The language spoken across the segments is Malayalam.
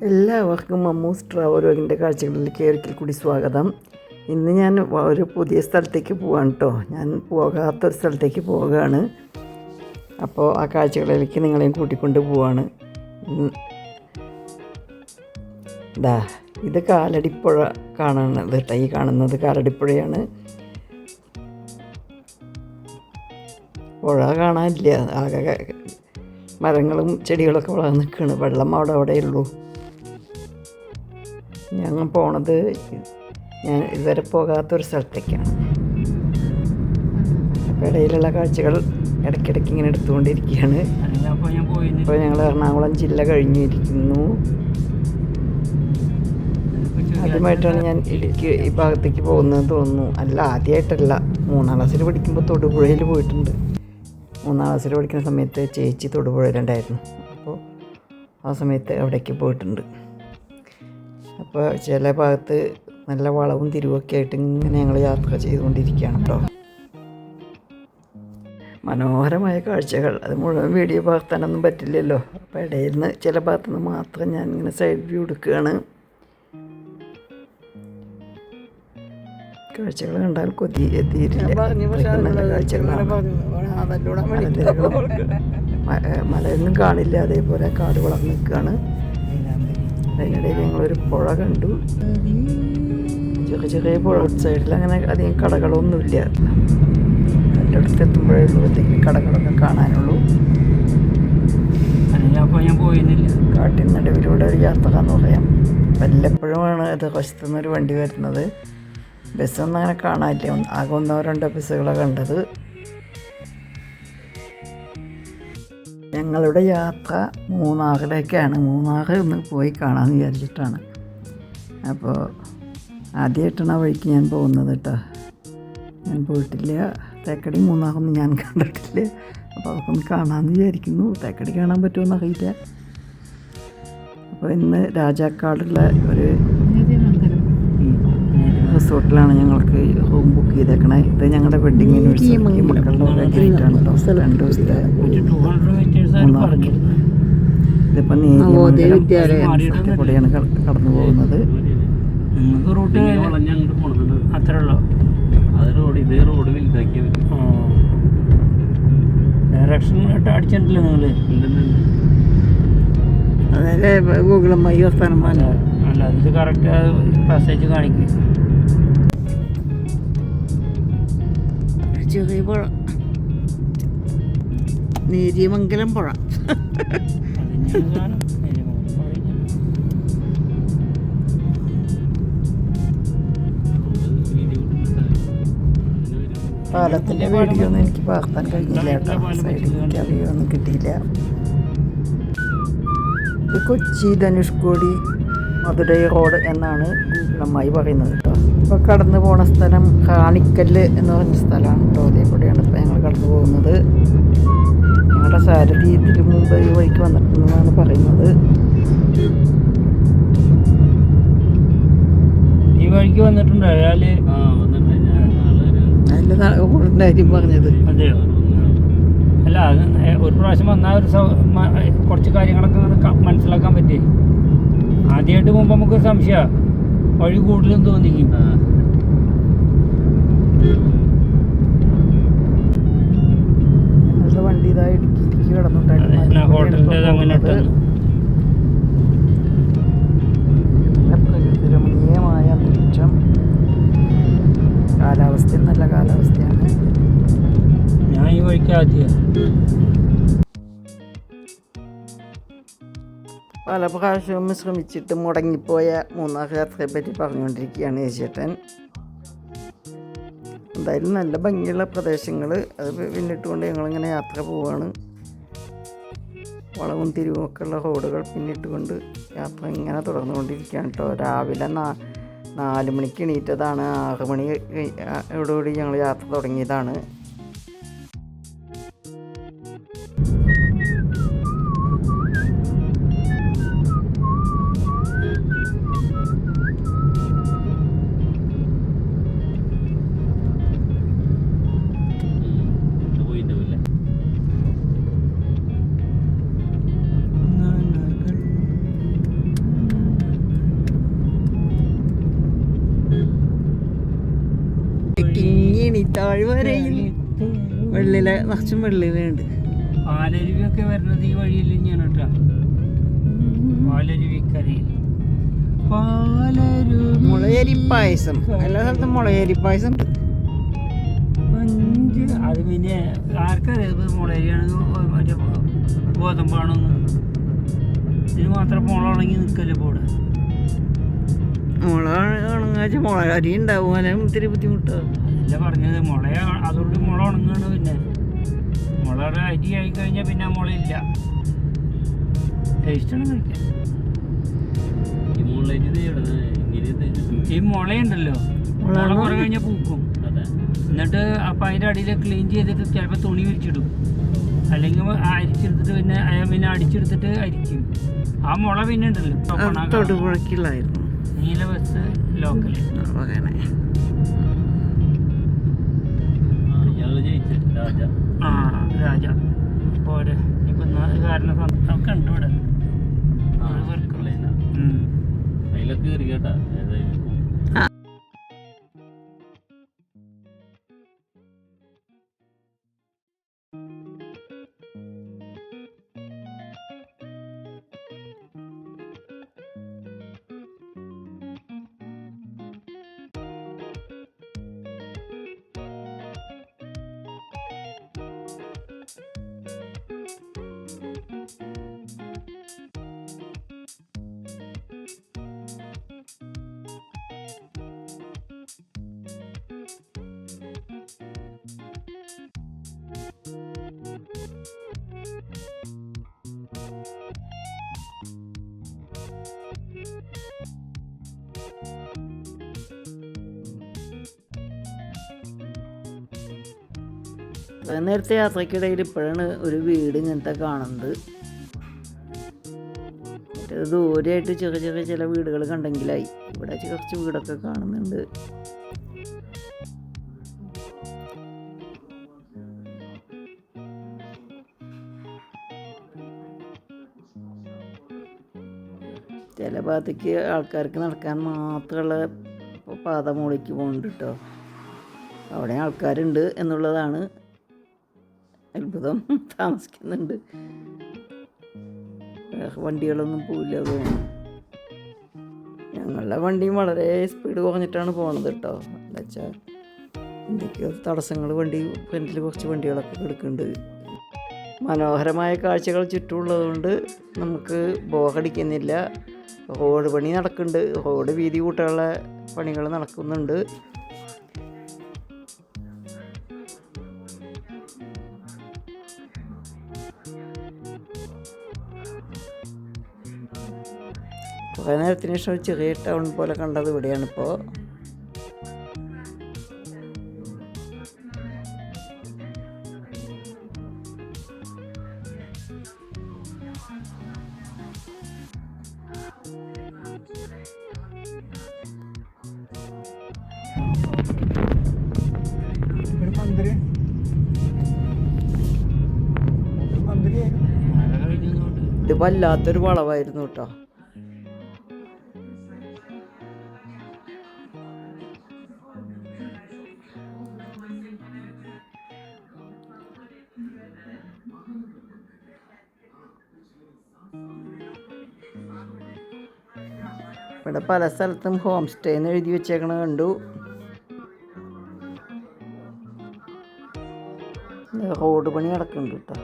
എല്ലാവർക്കും മമ്മൂസ് ട്രാവലോഗിൻ്റെ കാഴ്ചകളിലേക്ക് ഒരിക്കൽ കൂടി സ്വാഗതം. ഇന്ന് ഞാൻ ഒരു പുതിയ സ്ഥലത്തേക്ക് പോവാണ് കേട്ടോ. ഞാൻ പോകാത്തൊരു സ്ഥലത്തേക്ക് പോവുകയാണ്. അപ്പോൾ ആ കാഴ്ചകളിലേക്ക് നിങ്ങളെയും കൂട്ടിക്കൊണ്ട് പോവാണ്. ഇത് കാലടിപ്പുഴ കാണുന്നത് കേട്ടോ. ഈ കാണുന്നത് കാലടിപ്പുഴയാണ്. പുഴ കാണാനില്ല, ആകെ മരങ്ങളും ചെടികളൊക്കെ വളർന്ന് നിൽക്കുകയാണ്. വെള്ളം അവിടെ ഉള്ളൂ. ഞങ്ങൾ പോണത് ഞാൻ ഇതുവരെ പോകാത്തൊരു സ്ഥലത്തേക്കാണ്. അപ്പോൾ ഇടയിലുള്ള കാഴ്ചകൾ ഇടയ്ക്കിടയ്ക്ക് ഇങ്ങനെ എടുത്തുകൊണ്ടിരിക്കുകയാണ്. ഇപ്പോൾ ഞങ്ങൾ എറണാകുളം ജില്ല കഴിഞ്ഞിരിക്കുന്നു. ആദ്യമായിട്ടാണ് ഞാൻ ഈ ഭാഗത്തേക്ക് പോകുന്നത് തോന്നുന്നു. അല്ല, ആദ്യമായിട്ടല്ല. 3ാം ക്ലാസ്സിൽ പഠിക്കുമ്പോൾ തൊടുപുഴയിൽ പോയിട്ടുണ്ട്. 3ാം ക്ലാസ്സിൽ പഠിക്കുന്ന സമയത്ത് ചേച്ചി തൊടുപുഴയിലുണ്ടായിരുന്നു. അപ്പോൾ ആ സമയത്ത് അവിടേക്ക് പോയിട്ടുണ്ട്. അപ്പോൾ ചില ഭാഗത്ത് നല്ല വളവും തിരിവൊക്കെ ആയിട്ട് ഇങ്ങനെ ഞങ്ങൾ യാത്ര ചെയ്തുകൊണ്ടിരിക്കുകയാണ് കേട്ടോ. മനോഹരമായ കാഴ്ചകൾ. അത് മുഴുവൻ വീഡിയോ പകർത്താനൊന്നും പറ്റില്ലല്ലോ. അപ്പോൾ ഇടയിൽ നിന്ന് ചില ഭാഗത്തു നിന്ന് മാത്രം ഞാൻ ഇങ്ങനെ സൈഡ് വ്യൂ എടുക്കുകയാണ്. കാഴ്ചകൾ കണ്ടാൽ കൊതി എത്തിയിട്ടില്ല. മലയൊന്നും കാണില്ല, അതേപോലെ കാട് വളർന്ന് നിൽക്കുകയാണ്. അതിനിടയിൽ ഞങ്ങളൊരു പുഴ കണ്ടു. ചെറിയ ചെറിയ പുഴ സൈഡിൽ അങ്ങനെ അധികം കടകളൊന്നുമില്ല. എൻ്റെ അടുത്ത് എത്തുമ്പോഴേ ഉള്ളൂ എന്തെങ്കിലും കടകളൊക്കെ കാണാനുള്ളൂ. കാട്ടിൻ നടുവിലൂടെ ഒരു യാത്ര എന്ന് പറയാം. വല്ലപ്പോഴുമാണ് ഇത് വശത്തു നിന്നൊരു വണ്ടി വരുന്നത്. ബസ്സൊന്നും അങ്ങനെ കാണാനില്ല. ആകെ 1-2 ബസ്സുകളാണ് കണ്ടത്. ഞങ്ങളുടെ യാത്ര മൂന്നാറിലേക്കാണ്. മൂന്നാർ ഒന്ന് പോയി കാണാമെന്ന് വിചാരിച്ചിട്ടാണ്. അപ്പോൾ ആദ്യമായിട്ടാണ് ആ വഴിക്ക് ഞാൻ പോകുന്നത് കേട്ടോ. ഞാൻ പോയിട്ടില്ല. തേക്കടി മൂന്നാറൊന്നും ഞാൻ കണ്ടിട്ടില്ല. അപ്പോൾ അതൊക്കെ ഒന്ന് കാണാമെന്ന് വിചാരിക്കുന്നു. തേക്കടി കാണാൻ പറ്റുമെന്ന് അറിയില്ല. അപ്പോൾ ഇന്ന് രാജാക്കാടുള്ള ഒരു റിസോർട്ടിലാണ് ഞങ്ങൾക്ക് റൂം ബുക്ക് ചെയ്തേക്കണേ. ഇത് ഞങ്ങളുടെ വെഡിങ് ആനിവേഴ്സറിക്ക് മക്കളുടെ ഗ്രേറ്റാണ് കേട്ടോ. 2 ദിവസത്തെ മൂന്നാർക്ക്. ഇതിപ്പോൾ നേരിയ കൂടെയാണ് കടന്നു പോകുന്നത്. ഡയറക്ഷൻ അടിച്ചിട്ടില്ല നിങ്ങൾ? അതായത് ഗൂഗിൾ അമ്മായി വർത്താനം അല്ല, ഇത് കറക്റ്റ് പാസേജ് കാണിക്കും. ചെറിയ പുഴ, നേര്യമംഗലം പുഴ. പാലത്തിൻ്റെ വീഡിയോ ഒന്നും എനിക്ക് പകർത്താൻ കഴിഞ്ഞില്ല കേട്ടോ. സൈഡിൽ വീഡിയോ ഒന്നും കിട്ടിയില്ല. ഇത് കൊച്ചി ധനുഷ്കോടി മധുരൈ റോഡ് എന്നാണ് ഗൂഗിളമ്മായി പറയുന്നത് കേട്ടോ. ഇപ്പോൾ കടന്നു പോണ സ്ഥലം കാണിക്കല്ല് എന്ന് പറഞ്ഞ സ്ഥലമാണ് കേട്ടോ. അതേകൂടെയാണ് ഇപ്പോൾ ഞങ്ങൾ കടന്നു പോകുന്നത്. ഞങ്ങളുടെ സാരഥി ഇതിന് മുമ്പ് ഈ വഴിക്ക് വന്നിട്ടുണ്ടെന്നാണ് പറയുന്നത്. ഈ വഴിക്ക് വന്നിട്ടുണ്ട് അയാൾ? അതിൻ്റെ കാര്യം പറഞ്ഞത്. അതെയോ? അല്ല, ഒരു പ്രാവശ്യം വന്നാൽ കുറച്ച് കാര്യങ്ങളൊക്കെ മനസ്സിലാക്കാൻ പറ്റി. ആദ്യമായിട്ട് പോകുമ്പോൾ നമുക്ക് സംശയമാണ്, വഴി കൂടുതലും തോന്നിക്കും. ഞങ്ങളുടെ വണ്ടി ഇതായി ഇടുക്കി കിടന്നുണ്ടായിരുന്നു. ഹോട്ടലിൻ്റെ അങ്ങനെ പ്രകൃതി രമണീയമായ അന്തരീക്ഷം, കാലാവസ്ഥയും നല്ല കാലാവസ്ഥയാണ്. ഞാൻ ഈ വഴിക്ക് ആദ്യം പല പ്രാവശ്യവും ശ്രമിച്ചിട്ട് മുടങ്ങിപ്പോയ മൂന്നാർ യാത്രയെ പറ്റി പറഞ്ഞുകൊണ്ടിരിക്കുകയാണ് യേശേട്ടൻ. എന്തായാലും നല്ല ഭംഗിയുള്ള പ്രദേശങ്ങൾ അത് പിന്നിട്ടുകൊണ്ട് ഞങ്ങളിങ്ങനെ യാത്ര പോവുകയാണ്. വളവും തിരിവും ഒക്കെ ഉള്ള റോഡുകൾ പിന്നിട്ടുകൊണ്ട് യാത്ര ഇങ്ങനെ തുടർന്നുകൊണ്ടിരിക്കുകയാണ് കേട്ടോ. രാവിലെ 4 മണിക്ക് എണീറ്റതാണ്. 6 മണിയോടുകൂടി ഞങ്ങൾ യാത്ര തുടങ്ങിയതാണ്. മൈത്താഴ് വരെ വെള്ളില നിറച്ചും വെള്ളിലുണ്ട്. പാലരുവിയൊക്കെ വരുന്നത് ഈ വഴിയിൽ തന്നെയാണ് കേട്ടോ. പാലരുവിക്കരയിൽ മുളയരി പായസം, എല്ലാ സ്ഥലത്തും മുളയരി പായസം. അത് പിന്നെ ആർക്കറിയാം മുളയരിയാണ് മറ്റേ ഗോതമ്പാണെന്ന്. ഇതിന് മാത്രം മുള ഉണങ്ങി നിൽക്കല്ലേ പോടെ. മുള ഉണങ്ങാച്ച മുള അരി ഉണ്ടാവും, അതിനും ഇത്തിരി ബുദ്ധിമുട്ടാണ്. അതല്ല പറഞ്ഞത്, മുള അതുകൊണ്ട് മുള ഉണങ്ങാണ്. പിന്നെ മുളയുടെ അരി ആയി കഴിഞ്ഞാൽ പിന്നെ ആ മുളയില്ല. ടേസ്റ്റാണ് കഴിക്കാൻ. ഈ മുളയുണ്ടല്ലോ, മുള കുറെ കഴിഞ്ഞാൽ പൂക്കും. എന്നിട്ട് അപ്പം അതിൻ്റെ അടിയിൽ ക്ലീൻ ചെയ്തിട്ട് ചിലപ്പോൾ തുണി വിരിച്ചിടും, അല്ലെങ്കിൽ അരിച്ചെടുത്തിട്ട് പിന്നെ അടിച്ചെടുത്തിട്ട് അരിക്കും. ആ മുള പിന്നെ ഉണ്ടല്ലോ തൊടുപുഴക്കുള്ളായിരുന്നു. നീല ബസ് ലോക്കൽ. ആ രാജ പോരെ. ഇപ്പം കാരണം ഒക്കെ ഉണ്ട് ഇവിടെ. അതിലൊക്കെ കയറി കേട്ടാ. നേരത്തെ യാത്രക്കിടയിൽ ഇപ്പോഴാണ് ഒരു വീട് ഇങ്ങനത്തെ കാണുന്നത്. മറ്റേത് ദൂരെയായിട്ട് ചെറിയ ചെറിയ ചില വീടുകൾ കണ്ടെങ്കിലായി. ഇവിടെ കുറച്ച് വീടൊക്കെ കാണുന്നുണ്ട്. ചില ഭാഗത്തേക്ക് ആൾക്കാർക്ക് നടക്കാൻ മാത്രമുള്ള പാത മുകളിലേക്ക് പോകുന്നുണ്ട് കേട്ടോ. അവിടെ ആൾക്കാരുണ്ട് എന്നുള്ളതാണ് അത്ഭുതം. താമസിക്കുന്നുണ്ട്. വണ്ടികളൊന്നും പോവില്ല തോന്നുന്നു. ഞങ്ങളുടെ വണ്ടിയും വളരെ സ്പീഡ് കുറഞ്ഞിട്ടാണ് പോണത് കേട്ടോ. എന്താ വെച്ചാൽ എന്തൊക്കെയോ തടസ്സങ്ങൾ, ഫ്രണ്ടിൽ കുറച്ച് വണ്ടികളൊക്കെ കിടക്കുന്നുണ്ട്. മനോഹരമായ കാഴ്ചകൾ ചുറ്റുമുള്ളതുകൊണ്ട് നമുക്ക് ബോറടിക്കുന്നില്ല. റോഡ് പണി നടക്കുന്നുണ്ട്, റോഡ് വീതി കൂട്ടാനുള്ള പണികൾ നടക്കുന്നുണ്ട്. കുറേ നേരത്തിന് ശേഷം ഒരു ചെറിയ ടൗൺ പോലെ കണ്ടത് ഇവിടെയാണിപ്പോൾ. ഇത് വല്ലാത്തൊരു വളവായിരുന്നു കേട്ടോ. ഇവിടെ പല സ്ഥലത്തും ഹോം സ്റ്റേ എന്ന് എഴുതി വെച്ചേക്കണ കണ്ടു. റോഡ് പണി നടക്കുന്നുണ്ട് കേട്ടോ.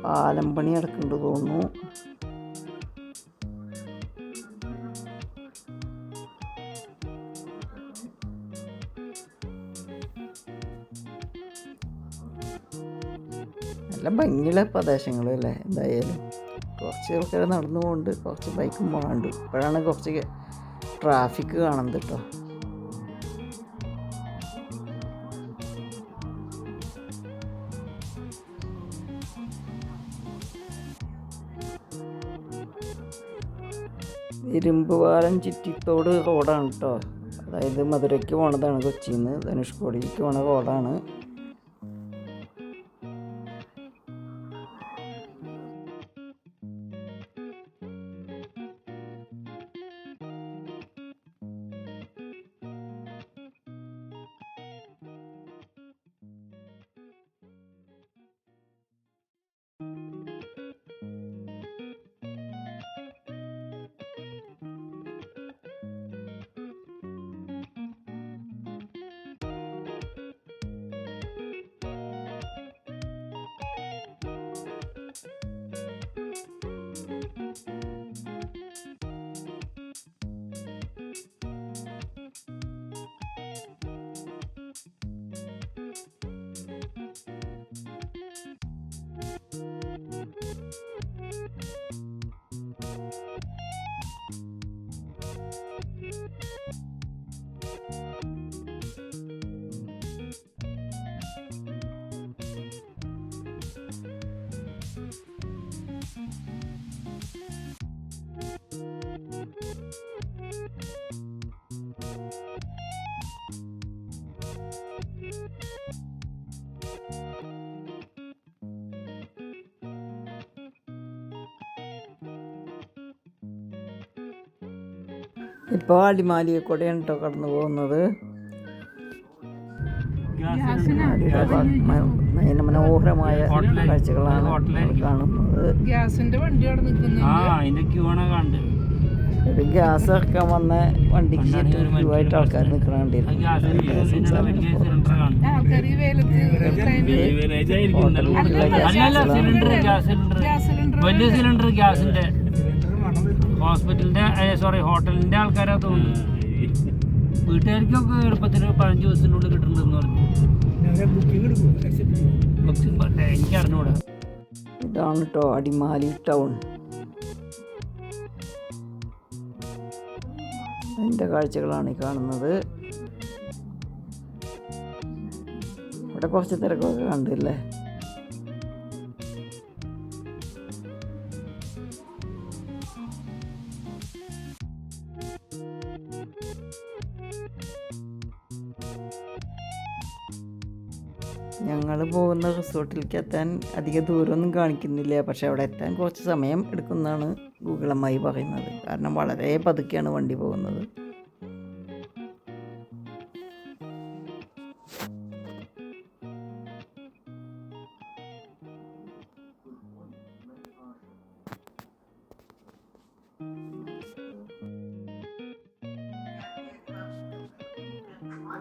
പാലം പണി നടക്കുന്നുണ്ട് തോന്നുന്നു. നല്ല ഭംഗിയുള്ള പ്രദേശങ്ങളും അല്ലേ. എന്തായാലും കുറച്ച് ആൾക്കാർ നടന്നു പോകുന്നുണ്ട്, കുറച്ച് ബൈക്കും പോകാനുണ്ട്. ഇപ്പോഴാണ് കുറച്ച് ട്രാഫിക് കാണുന്നത് കേട്ടോ. ഇരുമ്പുപാലം ചിറ്റിത്തോട് റോഡാണ് കേട്ടോ. അതായത് മധുരയ്ക്ക് പോണതാണ്, കൊച്ചിയിൽ നിന്ന് ധനുഷ്കോടിക്ക് പോണ റോഡാണ്. ഇപ്പോൾ അടിമാലിയെ കൂടെയാണ് കേട്ടോ കടന്നു പോകുന്നത്. മനോഹരമായ കാഴ്ചകളാണ് കാണുന്നത്. ഒരു ഗ്യാസ് ഇറക്കാൻ വന്ന വണ്ടിക്ക് ചുറ്റുമായിട്ട് ആൾക്കാർ നിൽക്കണുണ്ടായിരുന്നു. വലിയ സിലിണ്ടർ ഗ്യാസിന്റെ ഹോസ്പിറ്റലിന്റെ ഹോട്ടലിന്റെ ആൾക്കാരാ തോന്നുന്നു. വീട്ടുകാർക്കൊക്കെ എളുപ്പത്തിൽ 15 ദിവസത്തിനുള്ളിൽ കിട്ടുന്നുണ്ടെന്ന് പറഞ്ഞു. എനിക്ക് അറിഞ്ഞൂടാ. ഇതാണ് കേട്ടോ അടിമാലി ടൗൺ. അതിൻ്റെ കാഴ്ചകളാണ് ഈ കാണുന്നത്. ഇവിടെ കുറച്ച് തിരക്കൊക്കെ കണ്ടില്ലേ. ഞങ്ങൾ പോകുന്ന റിസോർട്ടിലേക്ക് എത്താൻ അധിക ദൂരമൊന്നും കാണിക്കുന്നില്ല. പക്ഷെ അവിടെ എത്താൻ കുറച്ച് സമയം എടുക്കുന്നതാണ് ഗൂഗിൾ അമ്മായി പറയുന്നത്. കാരണം വളരെ പതുക്കെയാണ് വണ്ടി പോകുന്നത്.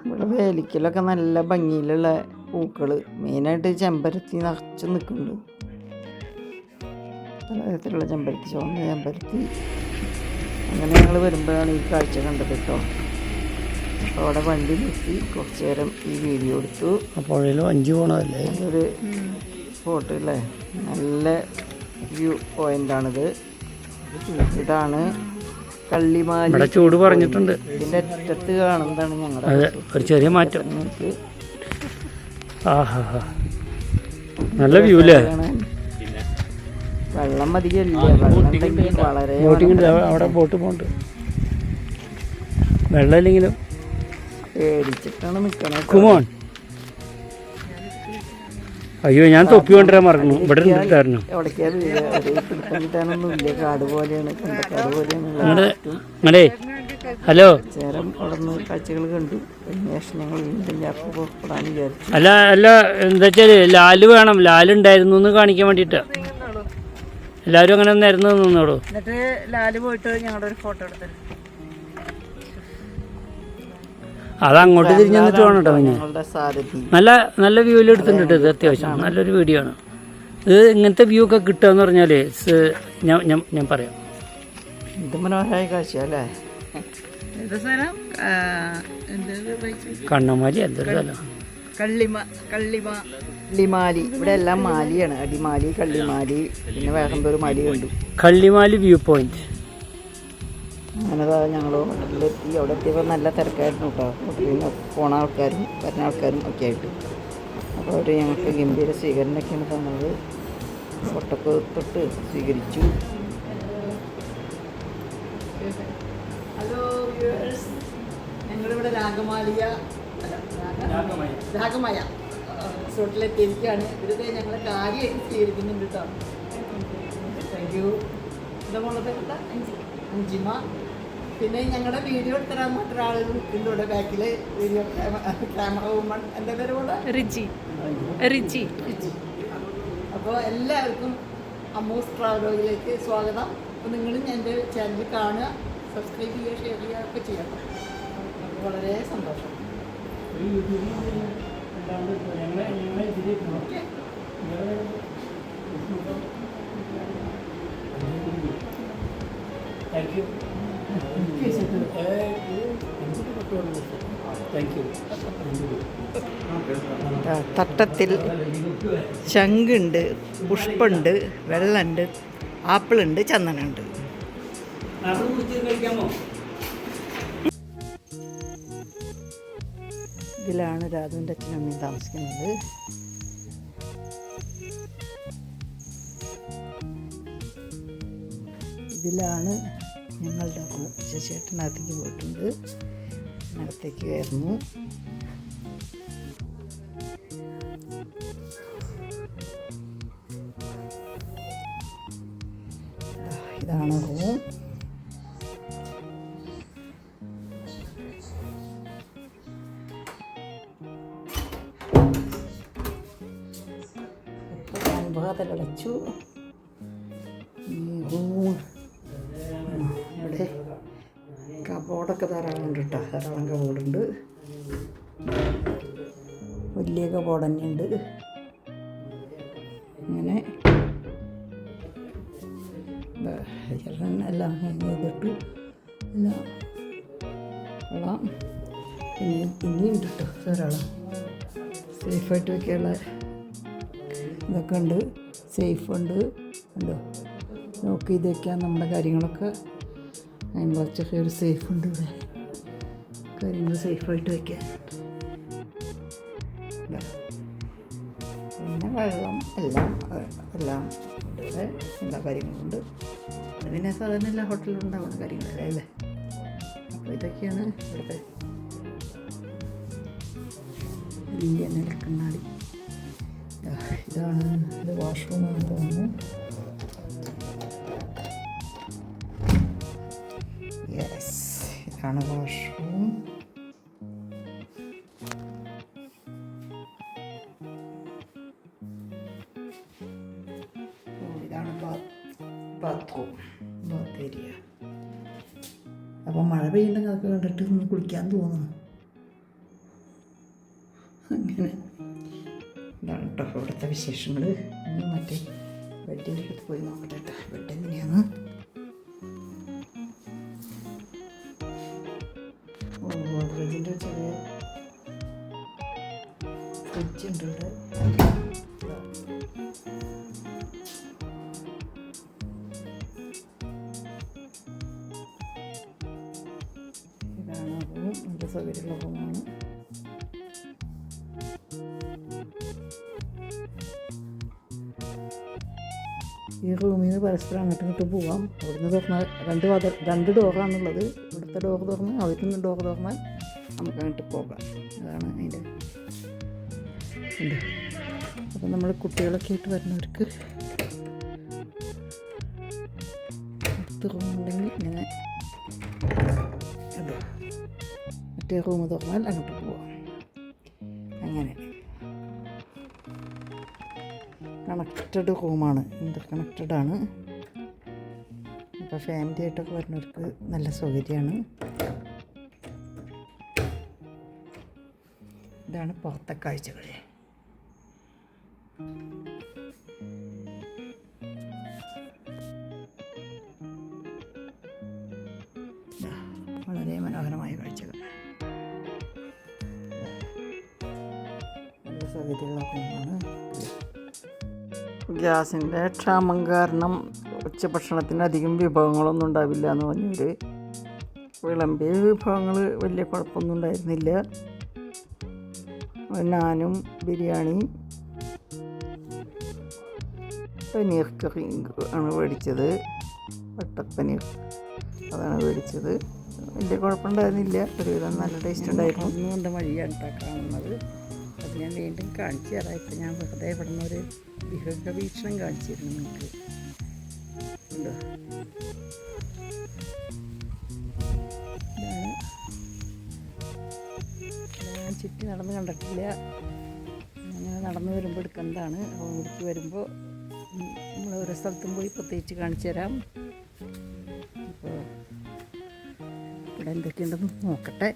ഇവിടെ വേലിക്കലൊക്കെ നല്ല ഭംഗിയിലുള്ള പൂക്കൾ, മെയിനായിട്ട് ചെമ്പരത്തി നിറച്ച് നിൽക്കുന്നുണ്ട്. പലതരത്തിലുള്ള ചെമ്പരത്തി, ചുവന്ന ചെമ്പരത്തി. അങ്ങനെ ഞങ്ങൾ വരുമ്പോഴാണ് ഈ കാഴ്ച കണ്ടത് കേട്ടോ. അപ്പോൾ അവിടെ വണ്ടി നിർത്തി കുറച്ച് നേരം ഈ വീഡിയോ എടുത്തു. പുഴയിൽ വഞ്ചി പോകണമല്ലേ, നല്ലൊരു സ്പോട്ട് അല്ലേ, നല്ല വ്യൂ പോയിൻ്റാണിത്. ഇതാണ് കള്ളിമാലി. ചൂട് പറഞ്ഞിട്ടുണ്ട്. ഇതിൻ്റെ അറ്റത്ത് കാണുന്നതാണ് ഞങ്ങളുടെ ഒരു ചെറിയ മാറ്റം. നല്ല വ്യൂ അല്ലേ. വെള്ളം അധികമില്ല, വെള്ളം വളരെ അവിടെ ബോട്ട് പോകുന്നുണ്ട്. വെള്ളം ഇല്ലെങ്കിലും പേടിച്ചിട്ടാണ് നിൽക്കണത്. കുമോൺ, അയ്യോ ഞാൻ തൊപ്പി കൊണ്ടുവരാൻ മറന്നു. ഇവിടെ ഉണ്ടായിരുന്നു. എവിടേക്കാ പിടുത്തം കിട്ടാനൊന്നും ഇല്ല. കാട് പോലെയാണ്, കണ്ടക്കാട് പോലെയാണ്. ഹലോ ചേരം അവിടെ നിന്ന് കാഴ്ചകൾ കണ്ടു. അതിനുശേഷം ഞങ്ങൾ വീണ്ടും യാത്ര പുറപ്പെടാൻ വിചാരിച്ചു. അല്ല എന്താ വെച്ചാൽ ലാല് വേണം, ലാലുണ്ടായിരുന്നു എന്ന് കാണിക്കാൻ വേണ്ടിയിട്ടാ. എല്ലാവരും അങ്ങനെ ഒന്നായിരുന്നു നിന്നോളൂ. എന്നിട്ട് ലാല് പോയിട്ട് ഞങ്ങളുടെ ഒരു ഫോട്ടോ എടുത്തു. അത് അങ്ങോട്ട് തിരിഞ്ഞു നിന്നിട്ട് വേണം കേട്ടോ. ഞങ്ങളുടെ സാരഥി നല്ല നല്ല വ്യൂവിൽ എടുത്തിട്ടുണ്ട്. ഇത് അത്യാവശ്യം നല്ലൊരു വീഡിയോ ആണ് ഇത്. ഇങ്ങനത്തെ വ്യൂ ഒക്കെ കിട്ടുക എന്ന് പറഞ്ഞാൽ ഞാൻ പറയാം, ഇത് മനോഹരമായ കാഴ്ച അല്ലേ. കണ്ണമാലി എന്തൊരു സ്ഥലം. കള്ളിമാലി. ഇവിടെ എല്ലാം മാലിയാണ്. അടിമാലി, കള്ളിമാലി, പിന്നെ വേറെ എന്തോ ഒരു മാലി കണ്ടു. Kallimali view point. അങ്ങനെ ഞങ്ങൾ ഹോട്ടലിലെത്തി. അവിടെ എത്തിയപ്പോൾ നല്ല തിരക്കായിരുന്നു കേട്ടോ. ഹോട്ടലിൽ നിന്ന് പോണ ആൾക്കാരും വരുന്ന ആൾക്കാരും ഒക്കെ ആയിട്ട്. അപ്പോൾ അവർ ഞങ്ങൾക്ക് ഗംഭീര സ്വീകരണമൊക്കെയാണ് തന്നത്. ഫോട്ടോക്ക് തൊട്ട് സ്വീകരിച്ചു. ഹലോ വ്യൂവേഴ്സ്, ഞങ്ങളിവിടെ രാഗമായ റിസോർട്ടിലെത്തിയിരിക്കുകയാണ്. ഇവരുടെ ഞങ്ങളെ കാര്യമായിട്ട് സ്വീകരിക്കുന്നുണ്ട് കേട്ടോ. Thank you. എന്താ മോളത്തെ അഞ്ചിമ. പിന്നെ ഞങ്ങളുടെ വീഡിയോ എടുത്തരാൻ മാത്രം ആളുകൾ നിൽക്കുന്നുണ്ട് ഇവിടെ ബാക്കിൽ. Video camera woman. എൻ്റെ പേര് കൂടെ റിച്ചി. അപ്പോൾ അപ്പോൾ എല്ലാവർക്കും അമ്മൂസ് ട്രാവലോഗിലേക്ക് സ്വാഗതം. അപ്പോൾ നിങ്ങളും എൻ്റെ ചാനൽ കാണുക, സബ്സ്ക്രൈബ് ചെയ്യുക, ഷെയർ ചെയ്യുക ഒക്കെ ചെയ്യണം. അപ്പോൾ വളരെ സന്തോഷം. Thank you. തട്ടത്തിൽ ശംഖുണ്ട്, പുഷ്പമുണ്ട്, വെള്ളമുണ്ട്, ആപ്പിളുണ്ട്, ചന്ദനമുണ്ട്. ഇതിലാണ് രാധുവിൻ്റെ അച്ഛനമ്മയും താമസിക്കുന്നത്. ഇതിലാണ് ഞങ്ങളുടെ റൂം. ശശിയേട്ടനകത്തേക്ക് പോയിട്ടുണ്ട്, അകത്തേക്ക് കയറുന്നു. ഇതാണ് റൂം. തിളച്ചു. ഇവിടെ കബോർഡൊക്കെ ധാരാളം ഉണ്ട് കേട്ടോ, ധാരാളം കബോർഡുണ്ട്. വലിയ കബോർഡ് തന്നെയുണ്ട്. ഇങ്ങനെ എല്ലാം ചെയ്തിട്ടു എല്ലാം കൊള്ളാം. ഇനിയുണ്ട് കേട്ടോ ധാരാളം. സേഫായിട്ട് വയ്ക്കാനുള്ള ഇതൊക്കെ ഉണ്ട്. സേഫ് ഉണ്ട്, ഉണ്ടോ, നോക്ക് ചെയ്ത് വയ്ക്കാൻ നമ്മുടെ കാര്യങ്ങളൊക്കെ. അതിന് കുറച്ചൊക്കെ ഒരു സേഫ് ഉണ്ട് ഇവിടെ, കാര്യങ്ങൾ സേഫായിട്ട് വയ്ക്കാൻ. പിന്നെ വെള്ളം എല്ലാം ഉണ്ട് ഇവിടെ, എല്ലാ കാര്യങ്ങളുണ്ട്. അത് പിന്നെ സാധാരണ എല്ലാ ഹോട്ടലിലും ഉണ്ടാവുന്ന കാര്യങ്ങളല്ലേ അല്ലേ. അപ്പോൾ ഇതൊക്കെയാണ് ഇവിടുത്തെ വലിയ നിലക്കണ്ണാടി. ഇതാണ് ഇത് വാഷ്റൂമാണെന്ന് തോന്നുന്നു. യെസ്, ഇതാണ് വാഷ്റൂം. ഇതാണ് ബാത്റൂം, ബാത്ത് ഏരിയ. അപ്പം മഴ പെയ്യുന്നുണ്ടെങ്കിൽ അതൊക്കെ കണ്ടിട്ട് ഒന്ന് കുളിക്കാൻ തോന്നുന്നു. അങ്ങനെ ഇതാണ് കേട്ടോ ഇവിടുത്തെ വിശേഷങ്ങൾ. ഇനി മറ്റേ ബെഡിൻ്റെ അടുത്ത് പോയി നോക്കട്ടെ കേട്ടോ, ബെഡ് എങ്ങനെയാണ്. ഗോദ്രേജിൻ്റെ ചെറിയ ഫ്രിഡ്ജ് ഉണ്ട് ഇവിടെ. ഇതാണ് റൂം, നല്ല സൗകര്യമുള്ള റൂമാണ്. ഈ റൂമിൽ നിന്ന് പരസ്പരം അങ്ങോട്ടും ഇങ്ങോട്ടും പോവാം. അവിടുന്ന് തുറന്നാൽ രണ്ട് ഡോറാണുള്ളത്. ഇവിടുത്തെ ഡോർ തുറന്ന് അവരിൽ നിന്ന് ഡോർ തുറന്നാൽ നമുക്ക് അങ്ങോട്ട് പോകാം. അതാണ് അതിൻ്റെ ഉണ്ട്. അപ്പം നമ്മൾ കുട്ടികളൊക്കെ ആയിട്ട് വരുന്നവർക്ക് അടുത്ത റൂമുണ്ടെങ്കിൽ ഇങ്ങനെ അത് മറ്റേ റൂം തുറന്നാൽ അങ്ങോട്ട് പോവാം. അങ്ങനെ കണക്റ്റഡ് റൂമാണ്, ഇൻ്റർ കണക്റ്റഡാണ്. അപ്പോൾ ഫാമിലി ആയിട്ടൊക്കെ വരുന്നവർക്ക് നല്ല സൗകര്യമാണ്. ഇതാണ് പുറത്തെ കാഴ്ചകൾ. വളരെ മനോഹരമായ കാഴ്ചകൾ, നല്ല സൗകര്യമുള്ള റൂമാണ്. ഗ്യാസിൻ്റെ ക്ഷാമം കാരണം ഉച്ചഭക്ഷണത്തിന് അധികം വിഭവങ്ങളൊന്നും ഉണ്ടാവില്ല എന്ന് പറഞ്ഞവർ വിളമ്പിയ വിഭവങ്ങൾ വലിയ കുഴപ്പമൊന്നും ഉണ്ടായിരുന്നില്ല. നാനും ബിരിയാണി, പനീർ കറി ആണ് മേടിച്ചത്, ബട്ടർ പനീർ അതാണ് മേടിച്ചത്. വലിയ കുഴപ്പമുണ്ടായിരുന്നില്ല, ഒരുവിധം നല്ല ടേസ്റ്റ് ഉണ്ടായിരുന്നു. ഒന്നുകൊണ്ട് വഴിയാണ് കാണുന്നത്. അത് ഞാൻ വീണ്ടും കാണിച്ചു തരാം. ഇപ്പം ഞാൻ വെറുതെ ഇവിടെ നിന്നൊരു വിഹക വീക്ഷണം കാണിച്ചിരുന്നു നിങ്ങൾക്ക്. ഉണ്ടോ, ഇതാണ്. ഞാൻ ചുറ്റി നടന്ന് കണ്ടിട്ടില്ല. അങ്ങനെ നടന്ന് വരുമ്പോൾ എടുക്കുന്നതാണ്. റോഡിലേക്ക് വരുമ്പോൾ സ്ഥലത്തും പോയി പ്രത്യേകിച്ച് കാണിച്ചു തരാം. അപ്പോൾ ഇവിടെ എന്തൊക്കെയുണ്ടെന്ന് നോക്കട്ടെ.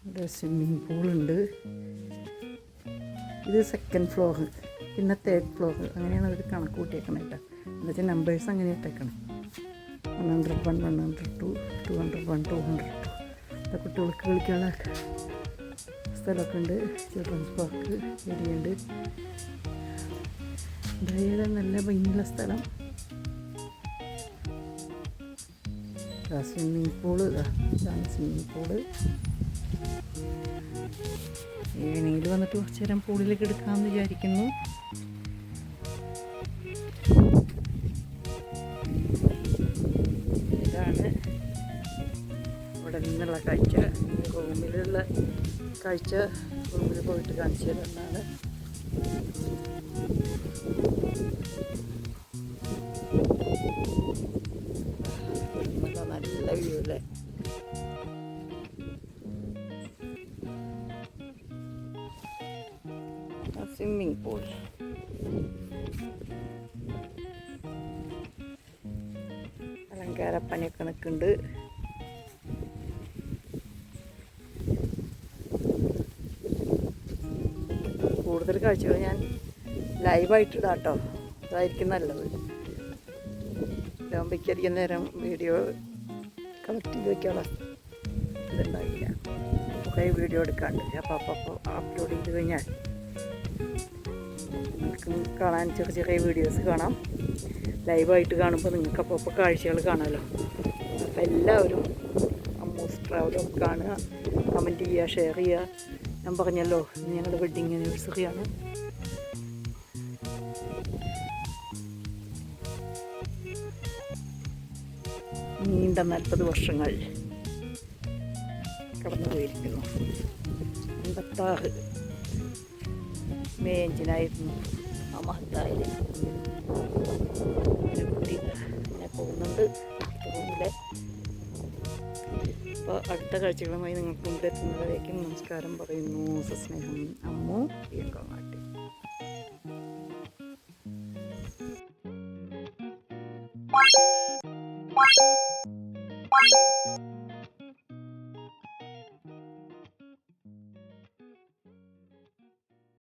ഇവിടെ സ്വിമ്മിങ് പൂളുണ്ട്. ഇത് സെക്കൻഡ് ഫ്ലോർ, പിന്നെ തേർഡ് ഫ്ലോർ, അങ്ങനെയാണ് അവർ കണക്ക് കൂട്ടിയേക്കണേ കേട്ടോ. എന്നുവെച്ചാൽ നമ്പേഴ്സ് അങ്ങനെ ഇട്ടേക്കണം. 101, 102, 201, 202. ഇവിടെ കുട്ടികൾക്ക് കളിക്കാനുള്ള സ്ഥലമൊക്കെ ഉണ്ട്. ചിൽഡ്രൻസ് പാർക്ക് ഏരിയ ഉണ്ട്. എന്തായാലും നല്ല ഭംഗിയുള്ള സ്ഥലം. സ്വിമ്മിങ് പൂള്, ഇതാണ് സ്വിമ്മിങ് പൂള്. ഈവനിങ്ങിൽ വന്നിട്ട് കുറച്ച് നേരം പൂളിലേക്ക് എടുക്കാമെന്ന് വിചാരിക്കുന്നു. ഇതാണ് ഇവിടെ നിന്നുള്ള കാഴ്ച. റൂമിലുള്ള കാഴ്ച റൂമിൽ പോയിട്ട് കാണിച്ചു തരുന്നതാണ്. നല്ല വ്യൂ അല്ലേ. Swimming pool. അലങ്കാരപ്പണിയൊക്കെ നിൽക്കുന്നുണ്ട്. കൂടുതൽ കാഴ്ചകൾ ഞാൻ ലൈവായിട്ട് ഇടാം കേട്ടോ. അതായിരിക്കും നല്ലത്. ഇതാകുമ്പോഴേക്കും നേരം വീഡിയോ കളക്ട് ചെയ്ത് വയ്ക്കാനുള്ള ഇതുണ്ടാവില്ല. കുറേ വീഡിയോ എടുക്കാണ്ട്. അപ്പോൾ അപ്ലോഡ് ചെയ്ത് കഴിഞ്ഞാൽ നിങ്ങൾക്ക് കാണാൻ ചെറിയ ചെറിയ വീഡിയോസ് കാണാം. ലൈവായിട്ട് കാണുമ്പോൾ നിങ്ങൾക്ക് അപ്പോൾ കാഴ്ചകൾ കാണാമല്ലോ. അപ്പോൾ എല്ലാവരും അമ്മൂസ് ട്രാവലൊക്കെ കാണുക, കമൻറ്റ് ചെയ്യുക, ഷെയർ ചെയ്യുക. ഞാൻ പറഞ്ഞല്ലോ ഞങ്ങളുടെ വെഡ്ഡിങ് ആനിവേഴ്സറിയാണ്. നീണ്ട 40 വർഷങ്ങൾ കടന്നു പോയിരിക്കുന്നു. 56 മെയ് 5 ആ മഹത്തായ ഒരു കുട്ടി ഇങ്ങനെ പോകുന്നുണ്ട് റൂമിലെ. അപ്പോൾ അടുത്ത കാഴ്ചകളുമായി നിങ്ങൾക്ക് മുമ്പിൽ എത്തുന്നവരേക്കും നമസ്കാരം പറയുന്നു. സസ്നേഹം, അമ്മു പിയങ്കമാട്ടി.